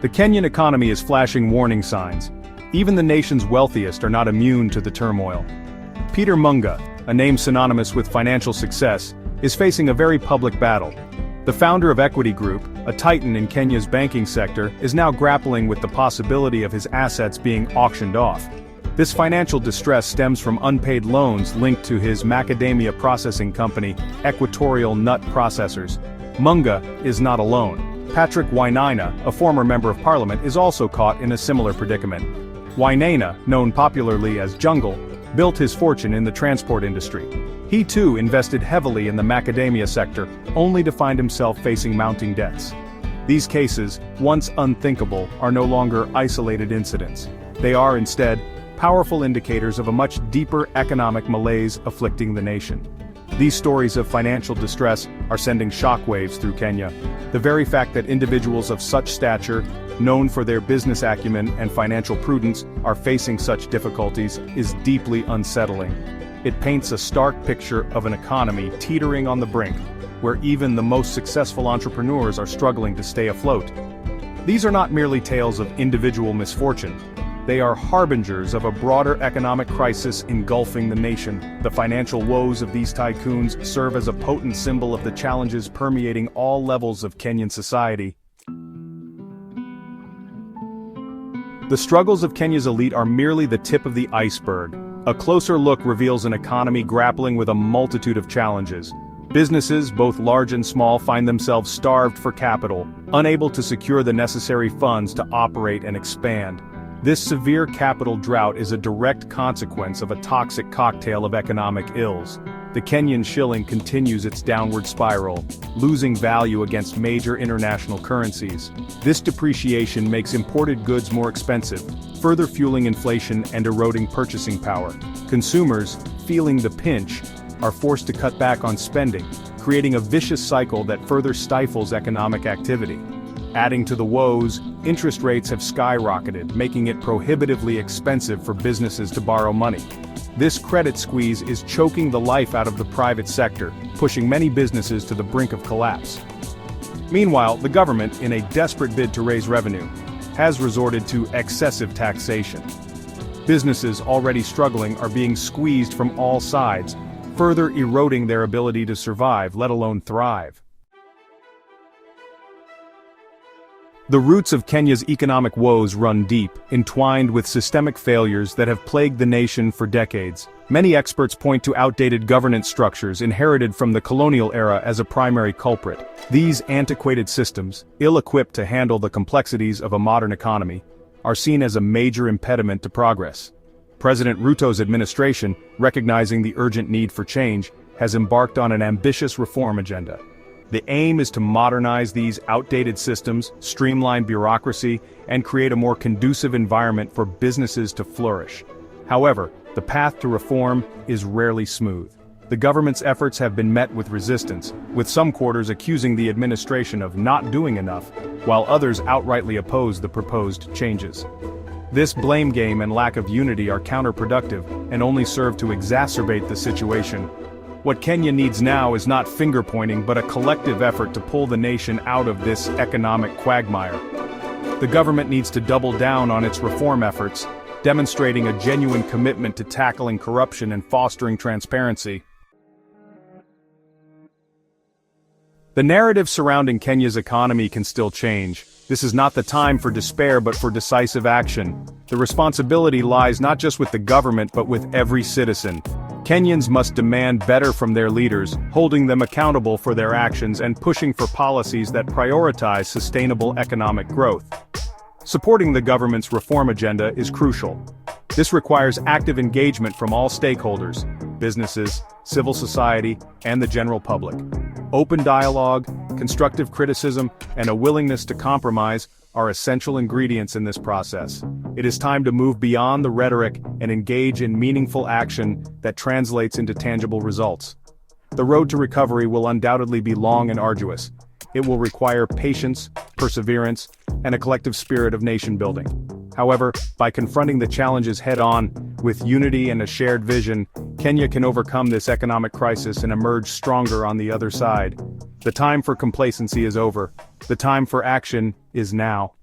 The Kenyan economy is flashing warning signs. Even the nation's wealthiest are not immune to the turmoil. Peter Munga, a name synonymous with financial success, is facing a very public battle. The founder of Equity Group, a titan in Kenya's banking sector, is now grappling with the possibility of his assets being auctioned off. This financial distress stems from unpaid loans linked to his macadamia processing company, Equatorial Nut Processors. Munga is not alone. Patrick Wainaina, a former member of parliament, is also caught in a similar predicament. Wainaina, known popularly as Jungle, built his fortune in the transport industry. He too invested heavily in the macadamia sector, only to find himself facing mounting debts. These cases, once unthinkable, are no longer isolated incidents. They are instead powerful indicators of a much deeper economic malaise afflicting the nation. These stories of financial distress are sending shockwaves through Kenya. The very fact that individuals of such stature, known for their business acumen and financial prudence, are facing such difficulties is deeply unsettling. It paints a stark picture of an economy teetering on the brink, where even the most successful entrepreneurs are struggling to stay afloat. These are not merely tales of individual misfortune. They are harbingers of a broader economic crisis engulfing the nation. The financial woes of these tycoons serve as a potent symbol of the challenges permeating all levels of Kenyan society. The struggles of Kenya's elite are merely the tip of the iceberg. A closer look reveals an economy grappling with a multitude of challenges. Businesses, both large and small, find themselves starved for capital, unable to secure the necessary funds to operate and expand. This severe capital drought is a direct consequence of a toxic cocktail of economic ills. The Kenyan shilling continues its downward spiral, losing value against major international currencies. This depreciation makes imported goods more expensive, further fueling inflation and eroding purchasing power. Consumers, feeling the pinch, are forced to cut back on spending, creating a vicious cycle that further stifles economic activity. Adding to the woes, interest rates have skyrocketed, making it prohibitively expensive for businesses to borrow money. This credit squeeze is choking the life out of the private sector, pushing many businesses to the brink of collapse. Meanwhile, the government, in a desperate bid to raise revenue, has resorted to excessive taxation. Businesses already struggling are being squeezed from all sides, further eroding their ability to survive, let alone thrive. The roots of Kenya's economic woes run deep, entwined with systemic failures that have plagued the nation for decades. Many experts point to outdated governance structures inherited from the colonial era as a primary culprit. These antiquated systems, ill-equipped to handle the complexities of a modern economy, are seen as a major impediment to progress. President Ruto's administration, recognizing the urgent need for change, has embarked on an ambitious reform agenda. The aim is to modernize these outdated systems, streamline bureaucracy, and create a more conducive environment for businesses to flourish. However, the path to reform is rarely smooth. The government's efforts have been met with resistance, with some quarters accusing the administration of not doing enough, while others outrightly oppose the proposed changes. This blame game and lack of unity are counterproductive and only serve to exacerbate the situation. What Kenya needs now is not finger-pointing but a collective effort to pull the nation out of this economic quagmire. The government needs to double down on its reform efforts, demonstrating a genuine commitment to tackling corruption and fostering transparency. The narrative surrounding Kenya's economy can still change. This is not the time for despair but for decisive action. The responsibility lies not just with the government but with every citizen. Kenyans must demand better from their leaders, holding them accountable for their actions and pushing for policies that prioritize sustainable economic growth. Supporting the government's reform agenda is crucial. This requires active engagement from all stakeholders, businesses, civil society, and the general public. Open dialogue, constructive criticism, and a willingness to compromise are essential ingredients in this process. It is time to move beyond the rhetoric and engage in meaningful action that translates into tangible results. The road to recovery will undoubtedly be long and arduous. It will require patience, perseverance, and a collective spirit of nation-building. However, by confronting the challenges head-on, with unity and a shared vision, Kenya can overcome this economic crisis and emerge stronger on the other side. The time for complacency is over. The time for action is now.